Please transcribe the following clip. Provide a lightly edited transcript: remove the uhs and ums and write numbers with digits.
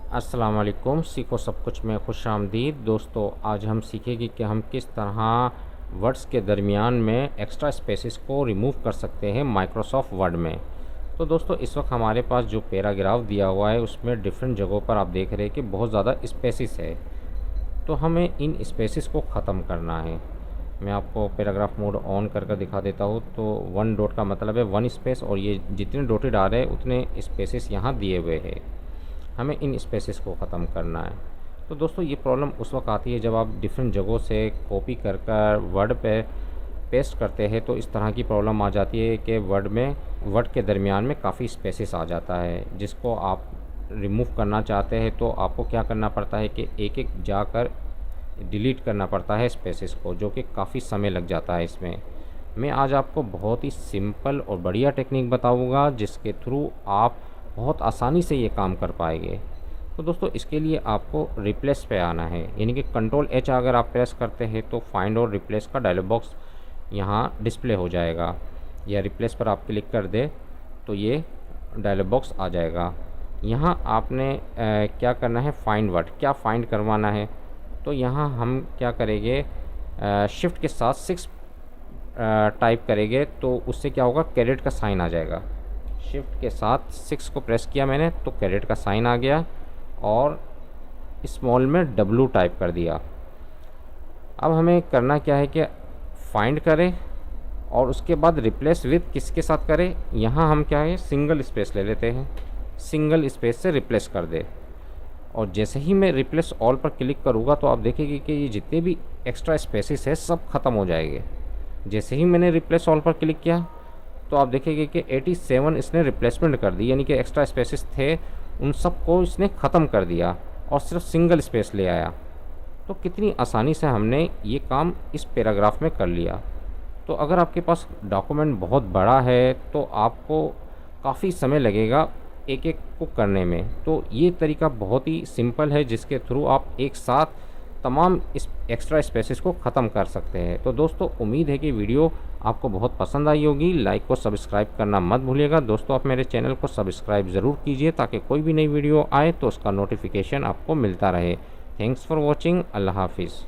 अस्सलाम वालेकुम। सीखो सब कुछ में खुश आमदीद। दोस्तों, आज हम सीखेंगे कि हम किस तरह वर्ड्स के दरमियान में एक्स्ट्रा स्पेसेस को रिमूव कर सकते हैं माइक्रोसॉफ्ट वर्ड में। तो दोस्तों, इस वक्त हमारे पास जो पैराग्राफ दिया हुआ है उसमें डिफरेंट जगहों पर आप देख रहे हैं कि बहुत ज़्यादा स्पेसेस है। तो हमें इन स्पेसेस को ख़त्म करना है। मैं आपको पैराग्राफ मोड ऑन करके दिखा देता हूँ। तो वन डॉट का मतलब है वन स्पेस, और ये जितने डॉटेड आ रहे हैं उतने स्पेसेस यहाँ दिए हुए हैं। हमें इन स्पेसेस को ख़त्म करना है। तो दोस्तों, ये प्रॉब्लम उस वक्त आती है जब आप डिफरेंट जगहों से कॉपी कर कर वर्ड पे पेस्ट करते हैं। तो इस तरह की प्रॉब्लम आ जाती है कि वर्ड के दरमियान में काफ़ी स्पेसेस आ जाता है, जिसको आप रिमूव करना चाहते हैं। तो आपको क्या करना पड़ता है कि एक एक जाकर डिलीट करना पड़ता है स्पेसेस को, जो कि काफ़ी समय लग जाता है इसमें। मैं आज आपको बहुत ही सिंपल और बढ़िया टेक्निक बताऊंगा जिसके थ्रू आप बहुत आसानी से ये काम कर पाएंगे। तो दोस्तों, इसके लिए आपको रिप्लेस पे आना है, यानी कि कंट्रोल एच अगर आप प्रेस करते हैं तो फाइंड और रिप्लेस का डायलॉग बॉक्स यहाँ डिस्प्ले हो जाएगा, या रिप्लेस पर आप क्लिक कर दे तो ये डायलॉग बॉक्स आ जाएगा। यहाँ आपने क्या करना है, फाइंड वर्ड, क्या फाइंड करवाना है। तो यहाँ हम क्या करेंगे, शिफ्ट के साथ 6 टाइप करेंगे तो उससे क्या होगा, कैरेट का साइन आ जाएगा। शिफ्ट के साथ 6 को प्रेस किया मैंने तो कैरेट का साइन आ गया, और स्मॉल में W टाइप कर दिया। अब हमें करना क्या है कि फाइंड करें और उसके बाद रिप्लेस विथ किसके साथ करें। यहाँ हम क्या है, सिंगल स्पेस ले लेते हैं, सिंगल स्पेस से रिप्लेस कर दे। और जैसे ही मैं रिप्लेस ऑल पर क्लिक करूँगा तो आप देखेंगे कि ये जितने भी एक्स्ट्रा स्पेसेस है सब ख़त्म हो जाएंगे। जैसे ही मैंने रिप्लेस ऑल पर क्लिक किया तो आप देखेंगे कि 87 इसने रिप्लेसमेंट कर दी, यानी कि एक्स्ट्रा स्पेसेस थे उन सब को इसने ख़त्म कर दिया और सिर्फ सिंगल स्पेस ले आया। तो कितनी आसानी से हमने ये काम इस पैराग्राफ में कर लिया। तो अगर आपके पास डॉक्यूमेंट बहुत बड़ा है तो आपको काफ़ी समय लगेगा एक एक को करने में। तो ये तरीका बहुत ही सिंपल है जिसके थ्रू आप एक साथ तमाम इस एक्स्ट्रा स्पेसेस को ख़त्म कर सकते हैं। तो दोस्तों, उम्मीद है कि वीडियो आपको बहुत पसंद आई होगी। लाइक को सब्सक्राइब करना मत भूलिएगा। दोस्तों, आप मेरे चैनल को सब्सक्राइब ज़रूर कीजिए ताकि कोई भी नई वीडियो आए तो उसका नोटिफिकेशन आपको मिलता रहे। Thanks for watching. अल्लाह हाफिज़।